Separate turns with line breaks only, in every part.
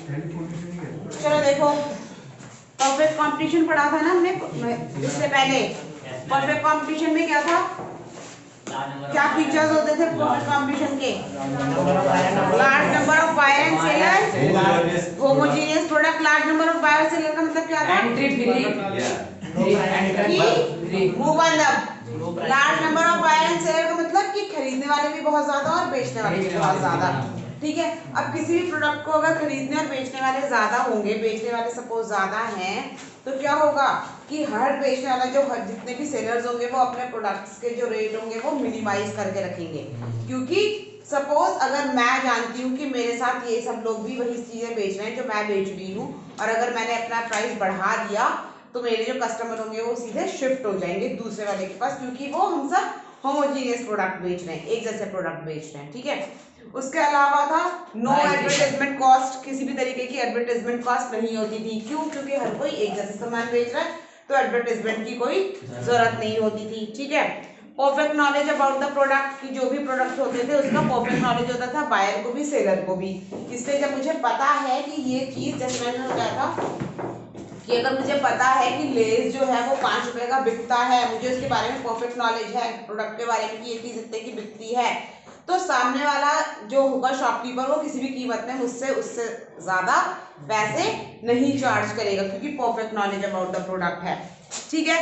चलो देखो, perfect competition पढ़ा था ना हमने इससे पहले। परफेक्ट कंपटीशन में क्या था, क्या फीचर्स होते थे परफेक्ट कंपटीशन के? Large number of buyer and seller, homogeneous product. Large number of buyer seller का मतलब क्या था?
Entry free,
move on the. Large number of buyer and seller का मतलब कि खरीदने वाले भी बहुत ज्यादा और बेचने वाले भी बहुत ज्यादा। ठीक है, अब किसी भी प्रोडक्ट को अगर खरीदने और बेचने वाले ज्यादा होंगे, बेचने वाले सपोज ज्यादा हैं, तो क्या होगा कि हर बेचने वाला जो जितने भी सेलर्स होंगे वो अपने प्रोडक्ट्स के जो रेट होंगे वो मिनिमाइज करके रखेंगे। क्योंकि सपोज अगर मैं जानती हूँ कि मेरे साथ ये सब लोग भी वही चीजें बेच रहे हैं जो मैं बेच रही हूँ, और अगर मैंने अपना प्राइस बढ़ा दिया तो मेरे जो कस्टमर होंगे वो सीधे शिफ्ट हो जाएंगे दूसरे वाले के पास, क्योंकि वो हम सब होमोजीनियस प्रोडक्ट बेच रहे हैं, एक जैसे प्रोडक्ट बेच रहे हैं। ठीक है, उसके अलावा था नो एडवर्टाइजमेंट कॉस्ट। किसी भी तरीके की एडवर्टाइजमेंट कॉस्ट नहीं होती थी। क्यों? क्योंकि हर कोई एक जैसे सामान बेच रहा है तो एडवर्टाइजमेंट की कोई जरूरत नहीं होती थी। ठीक है, perfect knowledge about the product की जो भी प्रोडक्ट होते थे उसका परफेक्ट नॉलेज होता था बायर को भी सेलर को भी। इसलिए जब मुझे पता है कि ये चीज, जैसे मैंने बताया था कि अगर मुझे पता है कि लेस जो है वो 5 रुपए का बिकता है, मुझे उसके बारे में परफेक्ट नॉलेज है प्रोडक्ट के बारे में कि ये चीज इतने की बिकती है, तो सामने वाला जो होगा शॉपकीपर वो किसी भी कीमत में मुझसे उससे ज्यादा पैसे नहीं चार्ज करेगा, क्योंकि perfect knowledge about the product है। ठीक है,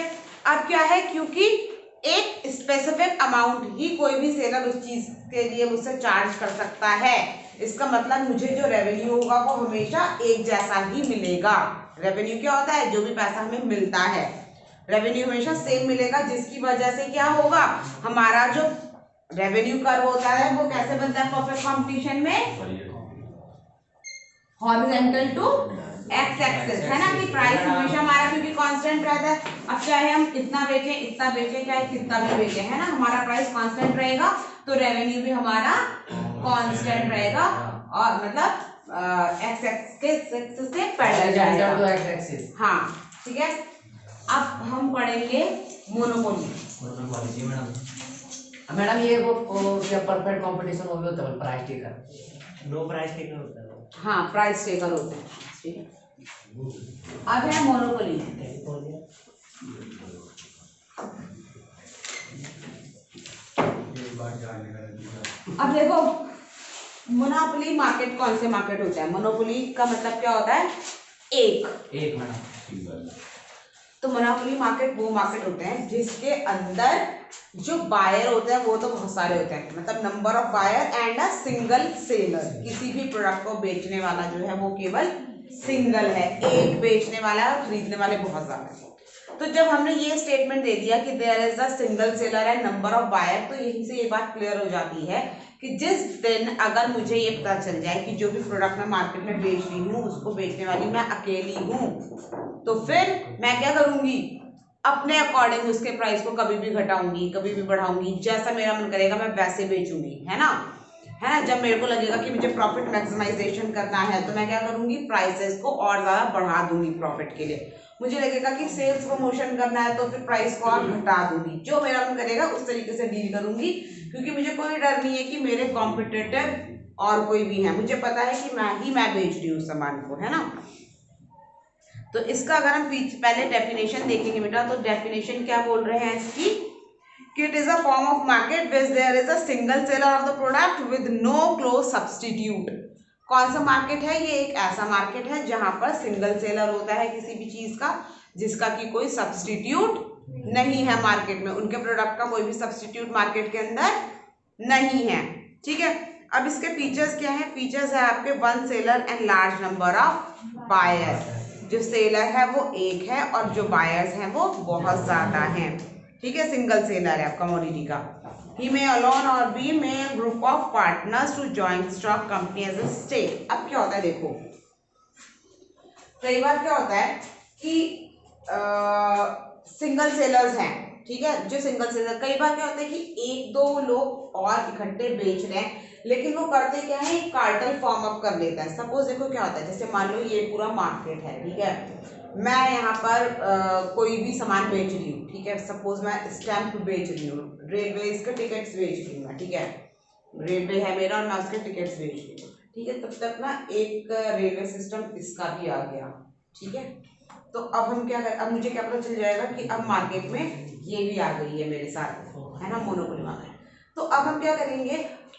अब क्या है, क्योंकि एक स्पेसिफिक अमाउंट ही कोई भी सेलर उस चीज के लिए मुझसे चार्ज कर सकता है, इसका मतलब मुझे जो रेवेन्यू होगा वो हमेशा एक जैसा ही मिलेगा। रेवेन्यू क्या होता है? जो भी पैसा हमें मिलता है, रेवेन्यू हमेशा सेम मिलेगा, जिसकी वजह से क्या होगा, हमारा जो रेवेन्यू कर्व होता है वो कैसे बनता है परफेक्ट कंपटीशन में? हॉरिजॉन्टल टू एक्स एक्सिस, है ना, कि प्राइस हमेशा हमारा क्योंकि कांस्टेंट रहता है। अब चाहे हम इतना बेचें चाहे कितना भी बेचें, है ना, हमारा प्राइस कांस्टेंट रहेगा तो रेवेन्यू भी हमारा कांस्टेंट रहेगा, और मतलब एक्स एक्सिस से पैरेलल जाएगा। हाँ, ठीक है, अब हम पढ़ेंगे मोनोपोली।
मैडम ये वो क्या परफेक्ट कंपटीशन वो भी होता है price taker?
No price taker होता है।
हाँ, प्राइस टेकर होते हैं। ठीक है, अब है मोनोपोली। अब देखो, मोनोपोली मार्केट कौन से मार्केट होता है? मोनोपोली का मतलब क्या होता है? एक
मैडम,
तो मोनोपोली मार्केट वो मार्केट होते हैं जिसके अंदर जो बायर होते हैं वो तो बहुत सारे होते हैं, मतलब number of buyer and a single seller. किसी भी प्रोडक्ट को बेचने वाला जो है वो केवल सिंगल है, एक बेचने वाला है और खरीदने वाले बहुत ज्यादा है। तो जब हमने ये स्टेटमेंट दे दिया कि there is a single seller and number of buyer, तो यहीं से ये बात क्लियर हो जाती है कि जिस दिन अगर मुझे ये पता चल जाए कि जो भी प्रोडक्ट मैं मार्केट में बेच रही हूँ उसको बेचने वाली मैं अकेली हूँ, तो फिर मैं क्या करूंगी, अपने अकॉर्डिंग उसके प्राइस को कभी भी घटाऊंगी कभी भी बढ़ाऊंगी, जैसा मेरा मन करेगा मैं वैसे बेचूंगी, है ना। जब मेरे को लगेगा कि मुझे प्रॉफिट मैक्सिमाइजेशन करना है तो मैं क्या करूंगी, प्राइसेस को और ज्यादा बढ़ा दूंगी प्रॉफिट के लिए। मुझे लगेगा कि सेल्स प्रमोशन करना है तो फिर प्राइस को और घटा दूंगी, जो मेरा मन करेगा उस तरीके से डील करूंगी, क्योंकि मुझे कोई डर नहीं है कि मेरे कॉम्पिटिटर और कोई भी है, मुझे पता है कि मैं बेच रही हूँ सामान को, है ना। तो इसका अगर हम पहले डेफिनेशन देखेंगे बेटा, तो डेफिनेशन क्या बोल रहे हैं इसकी, कि it is a form of market which there is a single seller of the product with no close substitute. कौन सा मार्केट है ये? एक ऐसा मार्केट है जहां पर सिंगल सेलर होता है किसी भी चीज का जिसका कि कोई सब्सटीट्यूट नहीं है मार्केट में, उनके प्रोडक्ट का कोई भी सब्सटीट्यूट मार्केट के अंदर नहीं है। ठीक है, अब इसके फीचर्स क्या है? फीचर्स है आपके one seller and large number of buyer. जो सेलर है वो एक है और जो बायर्स हैं वो बहुत ज्यादा हैं। ठीक है, सिंगल सेलर है कमोडिटी का। He may alone or be may a group of partners to join stock company as a stake। अब क्या होता है देखो, कई बार क्या होता है कि सिंगल सेलर्स हैं, ठीक है, जो सिंगल सेलर, कई बार क्या होता है कि एक दो लोग और इकट्ठे बेच रहे हैं, लेकिन वो करते क्या है, एक कार्टेल फॉर्म अप कर लेता है। सपोज देखो क्या होता है, जैसे मान लो ये पूरा मार्केट है, ठीक है, मैं यहाँ पर कोई भी सामान बेच रही हूँ, ठीक है, सपोज मैं स्टैम्प बेच रही हूँ, रेलवे के टिकट्स बेच रही हूँ मैं, ठीक है, रेलवे है मेरा और मैं उसके टिकट्स बेच रही हूँ, ठीक है, तब तक ना एक रेलवे सिस्टम इसका भी आ गया। ठीक है, तो अब हम क्या करें, अब मुझे क्या पता चल जाएगा कि अब मार्केट में ये भी आ गई है मेरे साथ, है ना, मोनोपोली मार्केट। तो अब हम क्या करेंगे,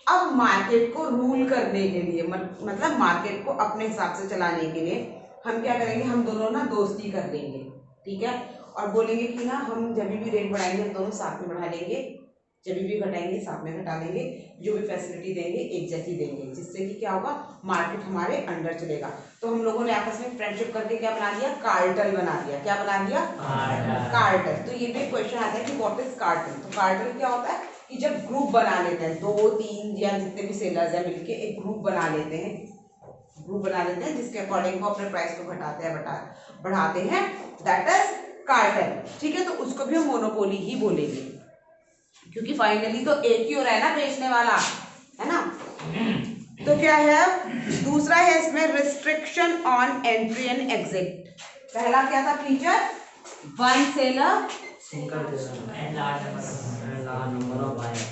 अब मार्केट को रूल करने के लिए मतलब मार्केट को अपने हिसाब से चलाने के लिए हम क्या करेंगे, हम दोनों ना दोस्ती कर लेंगे। ठीक है, और बोलेंगे कि ना हम जब भी रेट बढ़ाएंगे हम दोनों साथ में बढ़ा लेंगे, जब भी घटाएंगे साथ में घटा देंगे, जो भी फैसिलिटी देंगे एक जैसी देंगे, जिससे कि क्या होगा, मार्केट हमारे अंडर चलेगा। तो हम लोगों ने आपस में फ्रेंडशिप करके क्या बना दिया, कार्टेल बना दिया। क्या बना दिया, कार्टेल। तो ये भी क्वेश्चन आता है कि व्हाट इज कार्टेल। तो कार्टेल क्या होता है कि जब ग्रुप बना लेते हैं, 2-3 या जितने भी सेलर्स हैं मिलके एक ग्रुप बना लेते हैं, जिसके अकॉर्डिंग वो अपने प्राइस को घटाते हैं बढ़ाते हैं, दैट इज कार्टेल। ठीक है, तो उसको भी हम मोनोपोली ही बोलेंगे, क्योंकि फाइनली तो एक ही हो रहा है ना बेचने वाला, है ना। तो क्या है, दूसरा है इसमें restriction on entry and exit. पहला क्या था feature, one seller
single and large number of buyer.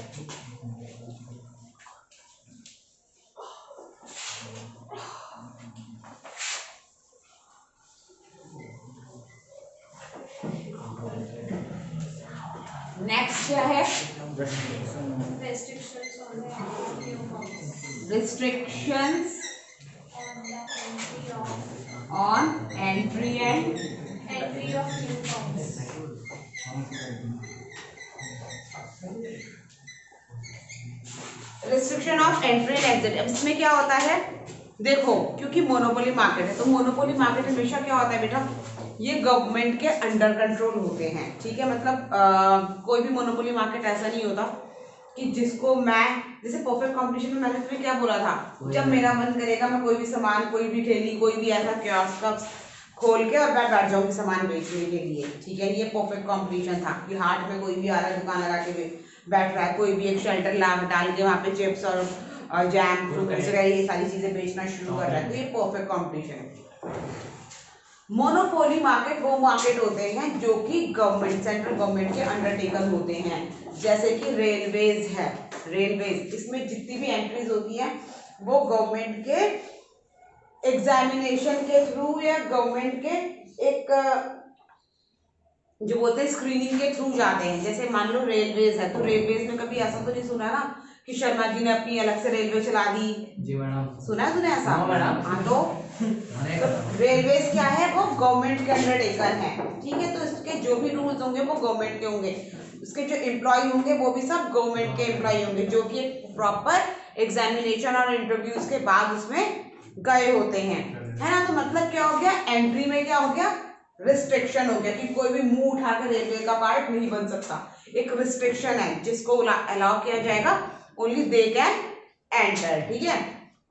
Next क्या है, restrictions on entry and
of new firms.
Restriction of entry and exit. अब इसमें क्या होता है, देखो क्योंकि मोनोपोली मार्केट है, तो मोनोपोली मार्केट हमेशा क्या होता है बेटा, ये गवर्नमेंट के अंडर कंट्रोल होते हैं। ठीक है, मतलब कोई भी मोनोपोली मार्केट ऐसा नहीं होता कि जिसको मैं, जैसे परफेक्ट कंपटीशन में मैंने तुम्हें क्या बोला था, जब मेरा मन करेगा मैं कोई भी सामान, कोई भी ठेली, कोई भी ऐसा कियोस्क खोल के और मैं बैठ जाऊंगी सामान बेचने के लिए। ठीक है, ये परफेक्ट कंपटीशन था कि हाट में कोई भी आ रहा है, दुकान लगा के बैठ रहा है, कोई भी एक शेल्टर डाल के वहाँ पे चिप्स और जैम फ्रूट्स ये सारी चीजें बेचना शुरू कर रहा है, तो ये परफेक्ट कंपटीशन है। मोनोपोली मार्केट वो मार्केट होते हैं जो कि गवर्नमेंट, सेंट्रल गवर्नमेंट के अंडरटेकन होते हैं, जैसे कि रेलवेज है। रेलवेज, इसमें जितनी भी एंट्रीज होती हैं वो गवर्नमेंट के एग्जामिनेशन के थ्रू या गवर्नमेंट के एक जो बोलते हैं स्क्रीनिंग के थ्रू जाते हैं। जैसे मान लो रेलवेज है, तो रेलवेज में कभी ऐसा तो नहीं सुना ना कि शर्मा जी ने अपनी अलग से रेलवे चला दी।
जी मैडम,
सुना है ऐसा?
हाँ मैडम।
हाँ, तो रेलवेज क्या है, वो गवर्नमेंट के अंडरटेकन है। ठीक है, तो इसके जो भी रूल्स होंगे वो गवर्नमेंट के होंगे, उसके जो एम्प्लॉय होंगे वो भी सब गवर्नमेंट के एम्प्लॉय होंगे, जो कि एक प्रॉपर एग्जामिनेशन और इंटरव्यूज के बाद उसमें गए होते हैं, है ना। तो मतलब क्या हो गया, एंट्री में क्या हो गया, रिस्ट्रिक्शन हो गया कि कोई भी मुंह उठा के रेलवे का पार्ट नहीं बन सकता। एक रिस्ट्रिक्शन है जिसको अलाउ किया जाएगा, ओनली दे कैन एंटर। ठीक है,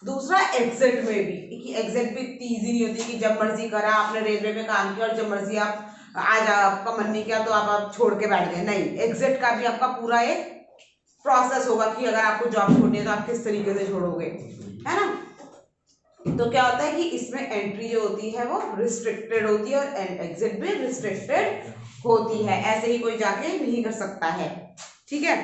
दूसरा एग्जिट में भी, कि एग्जिट भी इतनी ईजी नहीं होती कि जब मर्जी करा आपने रेलवे में काम किया और जब मर्जी आप आज आपका मन नहीं किया तो आप छोड़ के बैठ गए, नहीं। एग्जिट का भी आपका पूरा एक प्रोसेस होगा कि अगर आपको जॉब छोड़नी है तो आप किस तरीके से छोड़ोगे, है ना। तो क्या होता है कि इसमें एंट्री जो होती है वो रिस्ट्रिक्टेड होती है और एग्जिट भी रिस्ट्रिक्टेड होती है, ऐसे ही कोई जाके नहीं कर सकता है। ठीक है,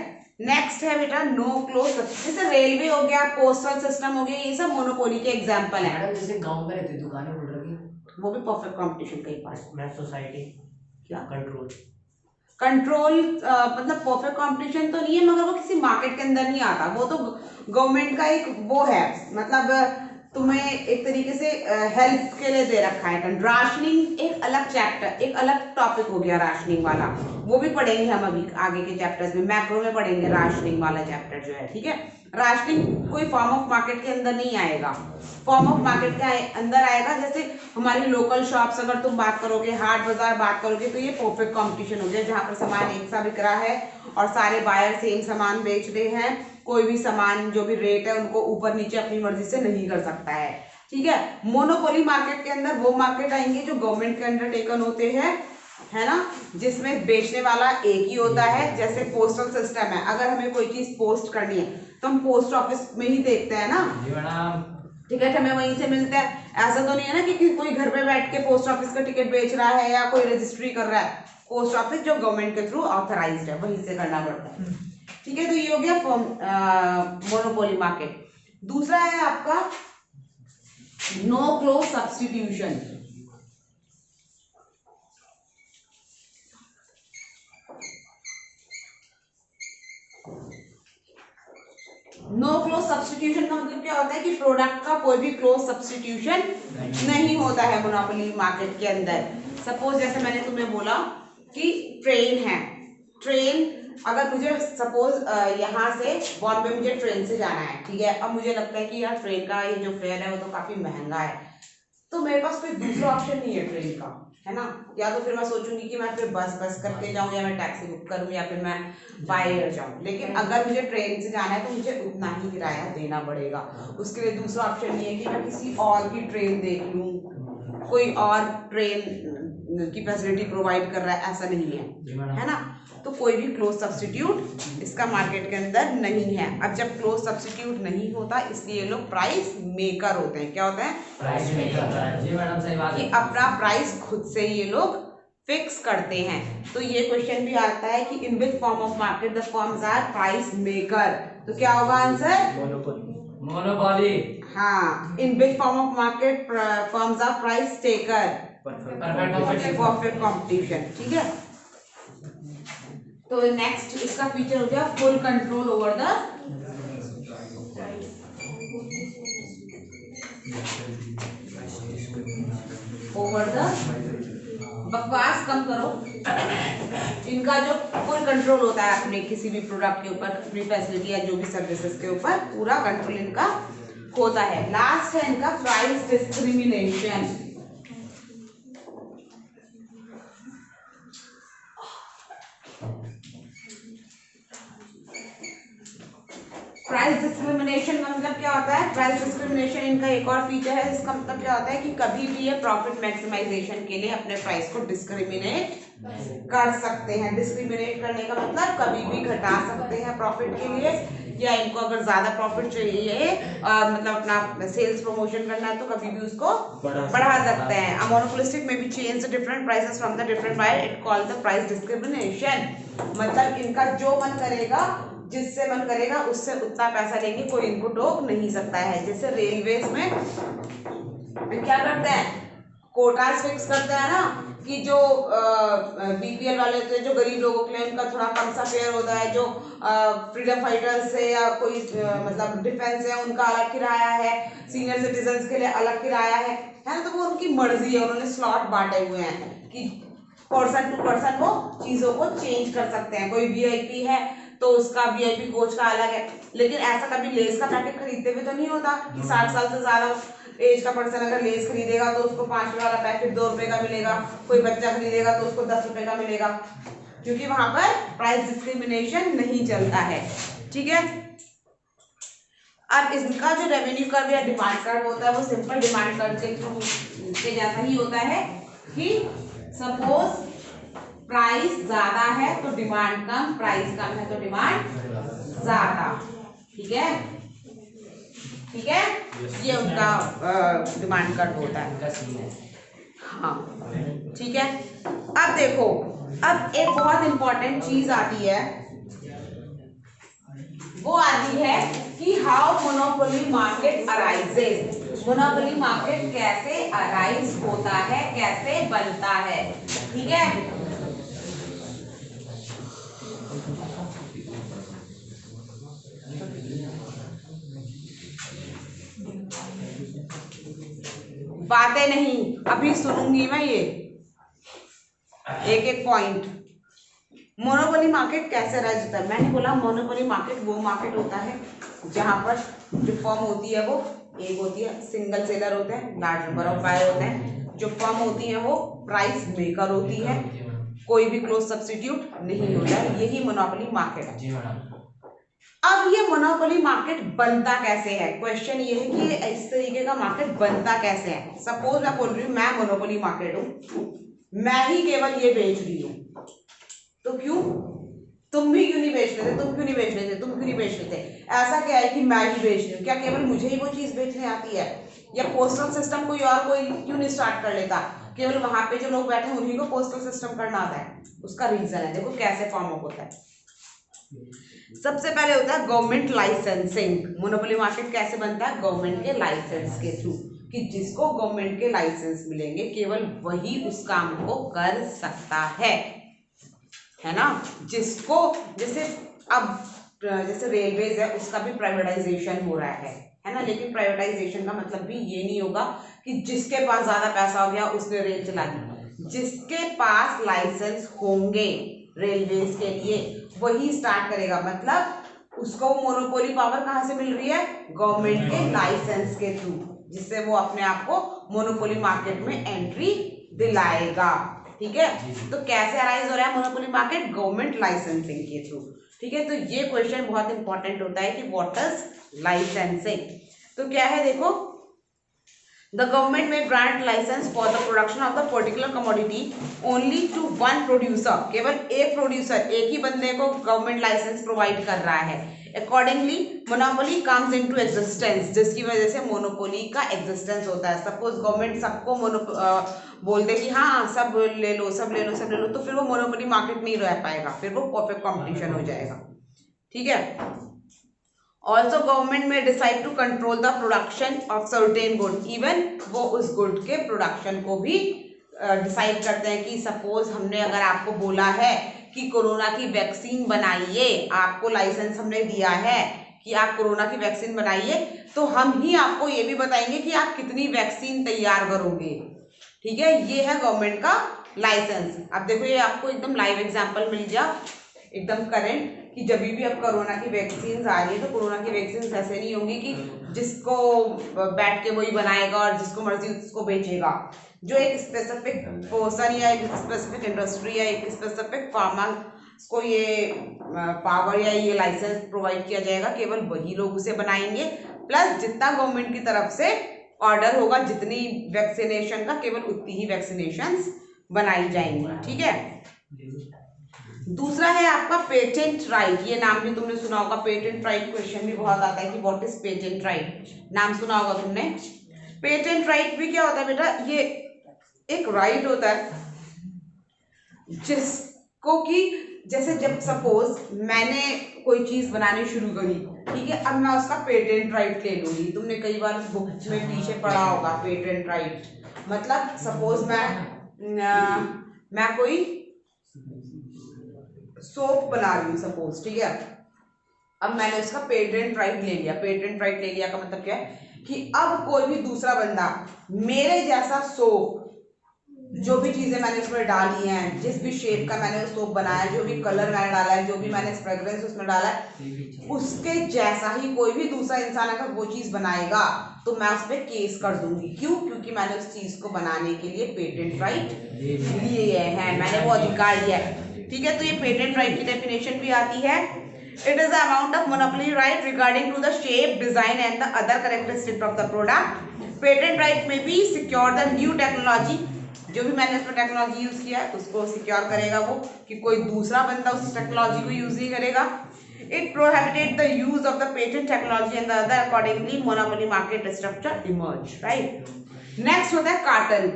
नेक्स्ट है बेटा नो क्लोज। जैसे रेलवे हो गया, पोस्टल सिस्टम हो गया, ये सब मोनोपोली के एग्जांपल है।
मैडम जैसे गांव में रहती दुकानें खुल रही,
वो भी परफेक्ट कंपटीशन का ही पार्ट।
मैं सोसाइटी
क्या
कंट्रोल
मतलब परफेक्ट कंपटीशन तो नहीं है, मगर वो किसी मार्केट के अंदर नहीं आता, वो तो गवर्नमेंट का एक वो है, मतलब तुम्हें एक तरीके से हेल्प के लिए दे रखा है। राशनिंग एक अलग चैप्टर, एक अलग टॉपिक हो गया राशनिंग वाला, वो भी पढ़ेंगे हम अभी आगे के चैप्टर्स में, मैक्रो में पढ़ेंगे राशनिंग वाला चैप्टर जो है। ठीक है, राशनिंग कोई फॉर्म ऑफ मार्केट के अंदर नहीं आएगा, फॉर्म ऑफ मार्केट के अंदर आएगा। जैसे हमारी लोकल शॉप्स अगर तुम बात करोगे, हाट बाजार बात करोगे, तो ये परफेक्ट कंपटीशन हो गया, जहाँ पर सामान एक सा बिक रहा है और सारे बायर सेम सामान बेच रहे हैं, कोई भी सामान जो भी रेट है उनको ऊपर नीचे अपनी मर्जी से नहीं कर सकता है। ठीक है, मोनोपोली मार्केट के अंदर वो मार्केट आएंगे जो गवर्नमेंट के अंडर टेकन होते हैं, है ना, जिसमें बेचने वाला एक ही होता है। जैसे पोस्टल सिस्टम है, अगर हमें कोई चीज पोस्ट करनी है तो हम पोस्ट ऑफिस में ही देखते हैं ना।
जी मैडम।
टिकट हमें वहीं से मिलता है, ऐसा तो नहीं है ना कि कोई घर पे बैठ के पोस्ट ऑफिस का टिकट बेच रहा है या कोई रजिस्ट्री कर रहा है। पोस्ट ऑफिस जो गवर्नमेंट के थ्रू ऑथराइज्ड है वहीं से करना पड़ता है। ठीक है, तो ये हो गया मोनोपोली मार्केट। दूसरा है आपका no close substitution, no close substitution का मतलब क्या होता है कि प्रोडक्ट का कोई भी क्लोज सब्स्टिट्यूशन नहीं होता है मोनोपोली मार्केट के अंदर। सपोज जैसे मैंने तुम्हें बोला कि ट्रेन है, ट्रेन अगर मुझे सपोज यहाँ से बॉम्बे मुझे ट्रेन से जाना है, ठीक है, अब मुझे लगता है कि यार ट्रेन का ये जो फेयर है वो तो काफी महंगा है, तो मेरे पास कोई दूसरा ऑप्शन नहीं है ट्रेन का, है ना, या तो फिर मैं सोचूंगी कि मैं फिर बस करके जाऊं या मैं टैक्सी बुक करूं या फिर मैं बाय एयर जाऊं। लेकिन अगर मुझे ट्रेन से जाना है तो मुझे उतना ही किराया देना पड़ेगा, उसके लिए दूसरा ऑप्शन नहीं है कि मैं किसी और की ट्रेन देख लूं, कोई और ट्रेन की फैसिलिटी प्रोवाइड कर रहा है, ऐसा नहीं है ना। तो कोई भी क्लोज सब्स्टिट्यूट इसका मार्केट के अंदर नहीं है। अब जब क्लोज सब्स्टिट्यूट नहीं होता इसलिए लोग प्राइस मेकर होते हैं। क्या होते हैं?
Price maker. जी मैडम सही बात है।
कि अपना प्राइस खुद से ये लोग फिक्स करते हैं। तो ये क्वेश्चन भी आता है कि in which form of market the firms are price maker, तो क्या होगा आंसर?
मोनोपोली।
हाँ, in which form of market firms are price taker, perfect competition, ठीक है। तो नेक्स्ट इसका फीचर हो गया फुल कंट्रोल ओवर द बकवास कम करो। इनका जो फुल कंट्रोल होता है अपने किसी भी प्रोडक्ट के ऊपर, अपनी फैसिलिटी या जो भी सर्विसेज के ऊपर पूरा कंट्रोल इनका होता है। लास्ट है इनका प्राइस डिस्क्रिमिनेशन। प्राइस डिस्क्रिमिनेशन का मतलब क्या होता है? प्राइस डिस्क्रिमिनेशन इनका एक और फीचर है। इसका मतलब क्या होता है कि कभी भी ये प्रॉफिट मैक्सिमाइजेशन के लिए अपने प्राइस को डिस्क्रिमिनेट कर सकते हैं। डिस्क्रिमिनेट करने का मतलब कभी भी घटा सकते हैं प्रॉफिट के लिए, या इनको अगर ज्यादा प्रॉफिट चाहिए मतलब अपना सेल्स प्रमोशन करना है तो कभी भी उसको बढ़ा सकते हैं। अ मोनोपोलिस्टिक में भी change the different prices from the different buyer, it called the price discrimination. मतलब इनका जो मन करेगा, जिससे मन करेगा उससे उतना पैसा लेंगे, कोई इनको टोक नहीं सकता है। जैसे रेलवेज में क्या करते हैं, कोटास फिक्स करते हैं ना, कि जो बीपीएल वाले होते हैं, जो गरीब लोगों के लिए उनका थोड़ा कम सा फेयर होता है, जो फ्रीडम फाइटर्स है या कोई मतलब डिफेंस है उनका अलग किराया है, सीनियर सिटीजन्स के लिए अलग किराया है ना। तो वो उनकी मर्जी है, उन्होंने स्लॉट बांटे हुए हैं कि पर्सन टू पर्सन वो चीजों को चेंज कर सकते हैं। कोई वीआईपी है तो उसका वीआईपी कोच का अलग है। लेकिन ऐसा कभी लेस का पैकेट खरीदते हुए तो नहीं होता कि 60 साल से ज्यादा एज का पर्सन अगर लेस खरीदेगा तो उसको 5 रुपए वाला पैकेट 2 रुपए का मिलेगा, कोई बच्चा खरीदेगा तो उसको 10 रुपए का मिलेगा, क्योंकि वहां पर प्राइस डिस्क्रिमिनेशन नहीं चलता है, ठीक है। अब इसका जो रेवेन्यू कर्व या डिमांड कर्व होता है वो सिंपल डिमांड कर्व के थ्रू के जैसा ही होता है कि सपोज प्राइस ज्यादा है तो डिमांड कम, प्राइस कम है तो डिमांड ज्यादा, ठीक है, ठीक है। ये उनका डिमांड कर्व होता है, हाँ, ठीक है। अब देखो, अब एक बहुत इंपॉर्टेंट चीज आती है, वो आती है कि how monopoly market arises. Monopoly market कैसे अराइज होता है, कैसे बनता है, ठीक है। बातें नहीं, अभी सुनूंगी मैं ये एक एक पॉइंट। मोनोपोली मार्केट कैसे राइज होता है? मैंने बोला मोनोपोली मार्केट वो मार्केट होता है जहां पर जो फर्म होती है वो एक होती है, सिंगल सेलर होते हैं, लार्ज नंबर ऑफ बायर होते हैं। जो फर्म होती है वो प्राइस मेकर होती है, कोई भी क्लोज सब्स्टिट्यूट नहीं होता है, यही मोनोपोली मार्केट है। अब ये मोनोपोली मार्केट बनता कैसे है? क्वेश्चन ये है कि इस तरीके का मार्केट बनता कैसे है। सपोज मैं बोल रही हूँ मैं मोनोपोली मार्केट हूँ, मैं ही केवल ये बेच रही हूँ, तो क्यों तुम भी क्यों नहीं बेच रहे थे, तुम क्यों नहीं बेच रहे थे, तुम क्यों नहीं बेच रहे थे? ऐसा क्या है कि मैं ही बेच रही हूँ? क्या केवल मुझे ही वो चीज बेचने आती है? या पोस्टल सिस्टम कोई और कोई क्यों नहीं स्टार्ट कर लेता? केवल वहां पे जो लोग बैठे हैं उन्हीं को पोस्टल सिस्टम करना आता है। उसका रीजन है, देखो कैसे फॉर्म अप होता है। सबसे पहले होता है गवर्नमेंट लाइसेंसिंग। मोनोपोली मार्केट कैसे बनता है? गवर्नमेंट के लाइसेंस के थ्रू। कि जिसको गवर्नमेंट के लाइसेंस मिलेंगे केवल वही उस काम को कर सकता है ना। जिसको जैसे अब जैसे रेलवेज है उसका भी प्राइवेटाइजेशन हो रहा है ना, लेकिन प्राइवेटाइजेशन का मतलब भी ये नहीं होगा कि जिसके पास ज्यादा पैसा हो गया उसने रेल चला दी। जिसके पास लाइसेंस होंगे रेलवेज के लिए वही स्टार्ट करेगा, मतलब उसको मोनोपोली पावर कहाँ से मिल रही है, गवर्नमेंट के लाइसेंस के थ्रू, जिससे वो अपने आप को मोनोपोली मार्केट में एंट्री दिलाएगा। ठीक है, तो कैसे अराइज हो रहा है मोनोपोली मार्केट, गवर्नमेंट लाइसेंसिंग के थ्रू। ठीक है, तो ये क्वेश्चन बहुत इंपॉर्टेंट होता है कि व्हाट इज लाइसेंसिंग। तो क्या है देखो, the government may grant license for the production of the particular commodity only to one producer, केवल एक प्रोड्यूसर, एक ही बंदे को गवर्नमेंट लाइसेंस प्रोवाइड कर रहा है। Accordingly monopoly comes into existence, जिसकी वजह से मोनोपोली का एग्जिस्टेंस होता है। सपोज गवर्नमेंट सबको बोल दे कि हाँ सब ले लो सब ले लो सब ले लो, तो फिर वो मोनोपोली मार्केट नहीं रह पाएगा, फिर वो परफेक्ट कॉम्पिटिशन हो जाएगा। ठीक है, also government may decide to control the production of certain good, even वो उस गुड के प्रोडक्शन को भी डिसाइड करते हैं कि सपोज हमने अगर आपको बोला है कि कोरोना की वैक्सीन बनाइए, आपको लाइसेंस हमने दिया है कि आप कोरोना की वैक्सीन बनाइए, तो हम ही आपको ये भी बताएंगे कि आप कितनी वैक्सीन तैयार करोगे। ठीक है, ये है गवर्नमेंट का लाइसेंस। अब देखो ये आपको एकदम लाइव एग्जांपल मिल गया, एकदम करंट, कि जब भी अब कोरोना की वैक्सीन आ रही है तो कोरोना की वैक्सीन ऐसे नहीं होंगी कि जिसको बैठ के वही बनाएगा और जिसको मर्जी उसको बेचेगा। जो एक स्पेसिफिक पर्सन या एक स्पेसिफिक इंडस्ट्री या एक स्पेसिफिक फार्मर को ये पावर या ये लाइसेंस प्रोवाइड किया जाएगा, केवल वही लोग उसे बनाएंगे, प्लस जितना गवर्नमेंट की तरफ से ऑर्डर होगा, जितनी वैक्सीनेशन का, केवल उतनी ही वैक्सीनेशन बनाई जाएंगी। ठीक है, दूसरा है आपका पेटेंट राइट। ये नाम भी तुमने सुना होगा, पेटेंट राइट क्वेश्चन भी बहुत आता है कि व्हाट इज पेटेंट राइट, नाम सुना होगा तुमने। पेटेंट राइट भी क्या होता है बेटा, ये एक राइट होता है जिसको कि जैसे जब सपोज मैंने कोई चीज बनानी शुरू करी, ठीक है, अब मैं उसका पेटेंट राइट ले लूंगी। तुमने कई बार बुक में पीछे पढ़ा होगा पेटेंट राइट, मतलब सपोज मैं कोई सोप बना रही हूँ सपोज, ठीक है, अब मैंने उसका पेटेंट राइट ले लिया। पेटेंट राइट ले लिया का मतलब क्या है कि अब कोई भी दूसरा बंदा मेरे जैसा सोप, जो भी चीजें मैंने उसमें डाली हैं, जिस भी शेप का मैंने सोप बनाया, जो भी कलर मैंने डाला है, जो भी मैंने फ्रेग्रेंस उसमें डाला है, उसके जैसा ही कोई भी दूसरा इंसान अगर वो चीज बनाएगा तो मैं उस पर केस कर दूंगी। क्यों? क्योंकि मैंने उस चीज को बनाने के लिए पेटेंट राइट लिए हैं, मैंने वो अधिकार लिया है। ठीक है, तो ये पेटेंट राइट की डेफिनेशन भी आती है, it is the amount of monopoly right regarding to the shape, design and the other characteristic of the product. Patent right में भी सिक्योर द न्यू टेक्नोलॉजी, जो भी मैंने उसमें टेक्नोलॉजी यूज किया है उसको सिक्योर करेगा वो, कि कोई दूसरा बंदा उस टेक्नोलॉजी को यूज नहीं करेगा। It prohibited the use of the patent technology and the other accordingly monopoly market structure emerge. Right, next होता है कार्टेल,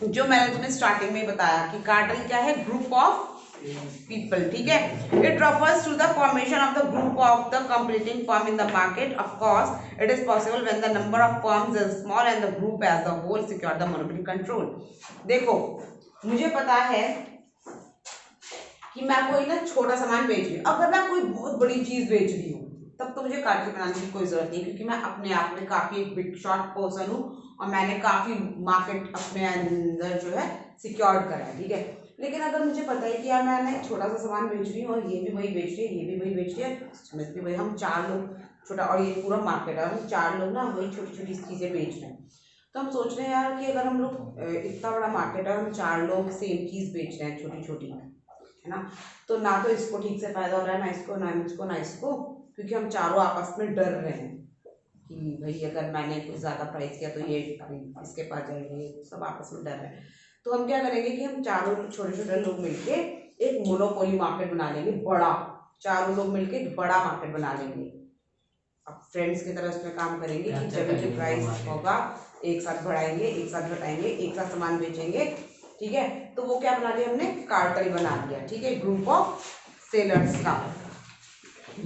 जो मैंने तुम्हें स्टार्टिंग में बताया कि कार्टेल क्या है, ग्रुप ऑफ people। ठीक है, it refers to the formation of the group of the competing firm in the market. Of course it is possible when the number of firms is small and the group as the whole secure the monopoly control। देखो मुझे पता है कि मैं कोई ना छोटा सामान बेच रही हूँ, अगर मैं कोई बहुत बड़ी चीज बेच रही हूँ तब तो मुझे कार्टेल बनाने की कोई जरूरत नहीं, क्योंकि मैं अपने आप में काफी एक बिग शॉट पर्सन हूँ और मैंने काफी मार्केट अपने अंदर जो है सिक्योर करा है। ठीक है, लेकिन अगर मुझे पता है कि यार मैं छोटा सा सामान बेच रही हूँ और ये भी वही बेच रही है, ये भी वही बेच रही है, इसमें भी वही, हम 4 लोग छोटा, और ये पूरा मार्केट है, हम 4 लोग ना वही छोटी छोटी चीज़ें बेच रहे हैं, तो हम सोच रहे हैं यार कि अगर हम लोग इतना बड़ा मार्केट है, हम 4 लोग सेम चीज़ बेच रहे हैं छोटी छोटी, है ना, तो ना तो इसको ठीक से फायदा हो रहा है, ना इसको ना इसको ना इसको, क्योंकि हम चारों आपस में डर रहे हैं कि भाई अगर मैंने कुछ ज़्यादा प्राइस किया तो ये इसके पास जाएंगे, सब आपस में डर रहे हैं। तो हम क्या करेंगे कि हम चारों छोटे छोटे लोग मिलके एक मोनोपोली मार्केट बना लेंगे, बड़ा, चारों लोग मिलके एक बड़ा मार्केट बना लेंगे। अब फ्रेंड्स की तरह उसमें काम करेंगे कि जब भी प्राइस होगा एक साथ बढ़ाएंगे, एक साथ घटाएंगे, एक साथ सामान बेचेंगे। ठीक है, तो वो क्या बना लिया हमने, कार्टेल बना लिया। ठीक है, ग्रुप ऑफ सेलर्स का,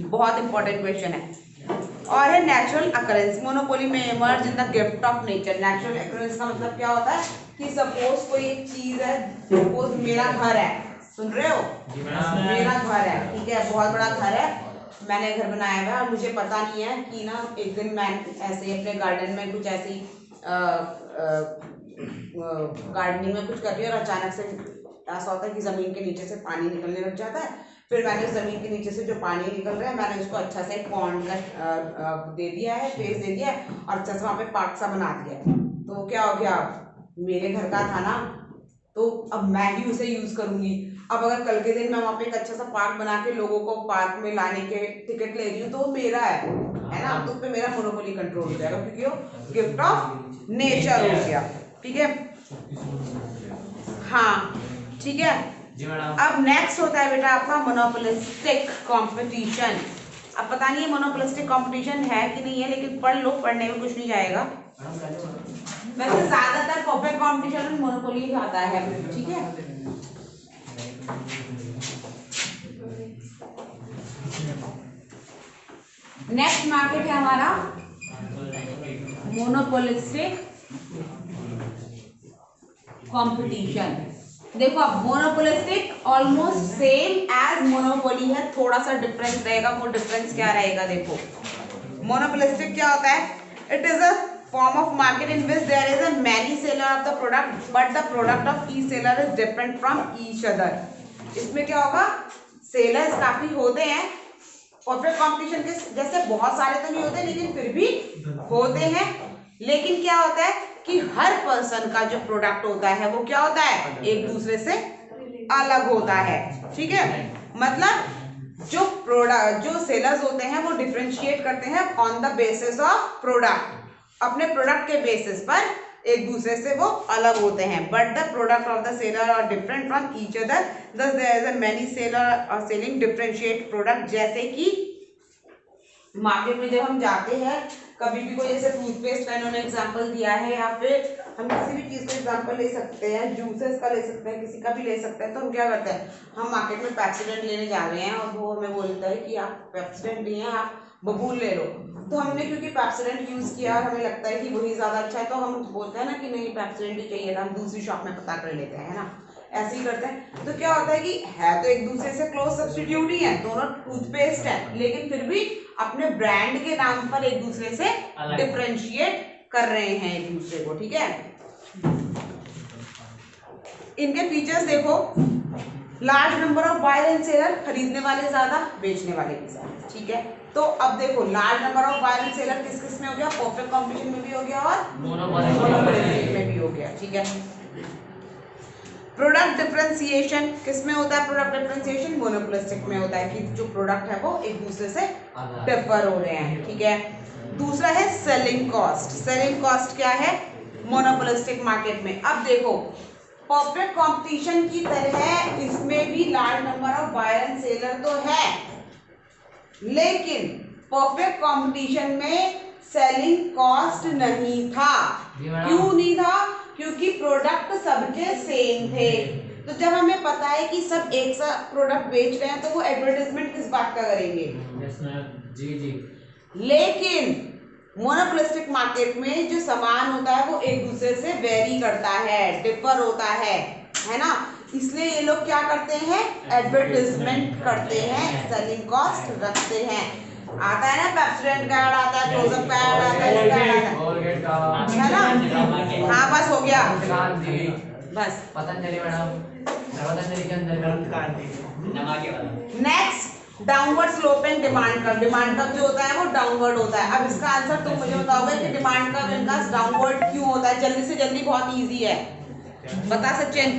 बहुत इंपॉर्टेंट क्वेश्चन है। और है नेचुरल अकरेंस, मोनोपोली में emerge in the gift of nature. Natural occurrence का मतलब क्या होता है कि सपोज कोई एक चीज है, सपोज मेरा घर है, सुन रहे हो, मेरा घर है, ठीक है, बहुत बड़ा घर है, मैंने घर बनाया हुआ है और मुझे पता नहीं है कि ना एक दिन मैं ऐसे ही अपने गार्डन में कुछ ऐसी गार्डनिंग में कुछ कर रही हूँ और अचानक से ऐसा होता है कि ज़मीन के नीचे से पानी निकलने लग जाता है। फिर मैंने उस ज़मीन के नीचे से जो पानी निकल रहा है मैंने उसको अच्छा से पॉन्ड का दे दिया है, फेस दे दिया है और अच्छा से वहाँ पे पार्क सा बना दिया है। तो क्या हो गया, मेरे घर का था ना, तो अब मैं ही उसे यूज़ करूँगी। अब अगर कल के दिन मैं वहाँ पे एक अच्छा सा पार्क बना के लोगों को पार्क में लाने के टिकट ले रही हूँ तो वो मेरा है ना, तो उस पर मेरा मोनोपोली कंट्रोल हो जाएगा क्योंकि वो गिफ्ट ऑफ नेचर हो गया। ठीक है, हाँ ठीक है
जी मैडम।
अब नेक्स्ट होता है बेटा आपका मोनोपोलिस्टिक कंपटीशन। अब पता नहीं है मोनोपोलिस्टिक कंपटीशन है कि नहीं है, लेकिन पढ़ लो, पढ़ने में कुछ नहीं जाएगा। वैसे ज्यादातर परफेक्ट कंपटीशन में मोनोपोली आता है, ठीक है। नेक्स्ट मार्केट है हमारा मोनोपोलिस्टिक कंपटीशन। देखो अब monopolistic almost same as monopoly है, थोड़ा सा डिफरेंस रहेगा। वो डिफरेंस क्या रहेगा, देखो मोनोपोलिस्टिक क्या होता है, it is a form of market in which there is a many seller of the product but the product of each seller is different from each other। इसमें क्या होगा, सेलर्स काफी होते हैं, परफेक्ट कंपटीशन के जैसे बहुत सारे तो नहीं होते लेकिन फिर भी होते हैं। लेकिन क्या होता है कि हर पर्सन का जो प्रोडक्ट होता है वो क्या होता है, एक दूसरे से अलग होता है। ठीक है, मतलब जो सेलर्स होते हैं वो डिफरेंशिएट करते हैं on the basis of product, अपने प्रोडक्ट के बेसिस पर एक दूसरे से वो अलग होते हैं। But the product of the seller are different from each other, thus there is a many seller are selling differentiate product. जैसे कि मार्केट में जब हम जाते हैं कभी भी, कोई जैसे टूथपेस्ट का इन्होंने एग्जांपल दिया है, या फिर हम किसी भी चीज़ का एग्जांपल ले सकते हैं, जूसेस का ले सकते हैं, किसी का भी ले सकते हैं। तो हम क्या करते हैं, हम मार्केट में पेप्सोडेंट लेने जा रहे हैं और वो हमें बोलता है कि आप पेप्सोडेंट नहीं है, आप बबूल ले लो। तो हमने क्योंकि पेप्सोडेंट यूज़ किया और हमें लगता है कि वही ज़्यादा अच्छा है, तो हम बोलते हैं ना कि नहीं पेप्सोडेंट ही चाहिए, हम दूसरी शॉप में पता कर लेते हैं, है ना, ऐसे ही करते हैं। तो क्या होता है कि है तो एक दूसरे से क्लोज सब्स्टिट्यूट ही है, दोनों टूथपेस्ट है, लेकिन फिर भी अपने ब्रांड के नाम पर एक दूसरे से डिफरेंशिएट कर रहे हैं एक दूसरे को। ठीक है, इनके फीचर्स देखो, large number of buyer and seller, खरीदने वाले ज्यादा, बेचने वाले भी ज्यादा। ठीक है, तो अब देखो large number of buyer and seller किस किस में हो गया, परफेक्ट कंपटीशन में भी हो गया और मोनोपोली में भी हो गया। ठीक है, प्रोडक्ट डिफरेंशिएशन किस में होता है, प्रोडक्ट डिफरेंशिएशन मोनोपोलिस्टिक में होता है कि जो प्रोडक्ट है वो एक दूसरे से डिफर हो रहे हैं। ठीक है, दूसरा है सेलिंग कॉस्ट। सेलिंग कॉस्ट क्या है मोनोपोलिस्टिक मार्केट में। अब देखो परफेक्ट कंपटीशन की तरह इसमें भी large number of buyer and seller तो है, लेकिन परफेक्ट कंपटीशन में सेलिंग कॉस्ट नहीं था। क्यों नहीं था, क्योंकि प्रोडक्ट सबके सेम थे। तो जब हमें पता है कि सब एक सा प्रोडक्ट बेच रहे हैं तो वो एडवर्टाइजमेंट किस बात का करेंगे,
जी जी।
लेकिन मोनोपोलिस्टिक मार्केट में जो सामान होता है वो एक दूसरे से वेरी करता है, डिफर होता है ना, इसलिए ये लोग क्या करते हैं, एडवर्टाइजमेंट करते हैं, सेलिंग कॉस्ट रखते हैं। आता है ना पेप्सोडेंट का ऐड आता है, क्लोजअप का ऐड आता है, इसका ऐड आता है ना। हाँ बस हो गया, बस
पतंजलि मैडम, पतंजलि के अंदर
next downward sloping demand curve. Demand curve जो होता है वो डाउनवर्ड होता है। अब इसका आंसर तुम मुझे बताओगे कि डिमांड कर्व इनका डाउनवर्ड क्यों होता है, जल्दी से जल्दी, बहुत इजी है, बता सचिन।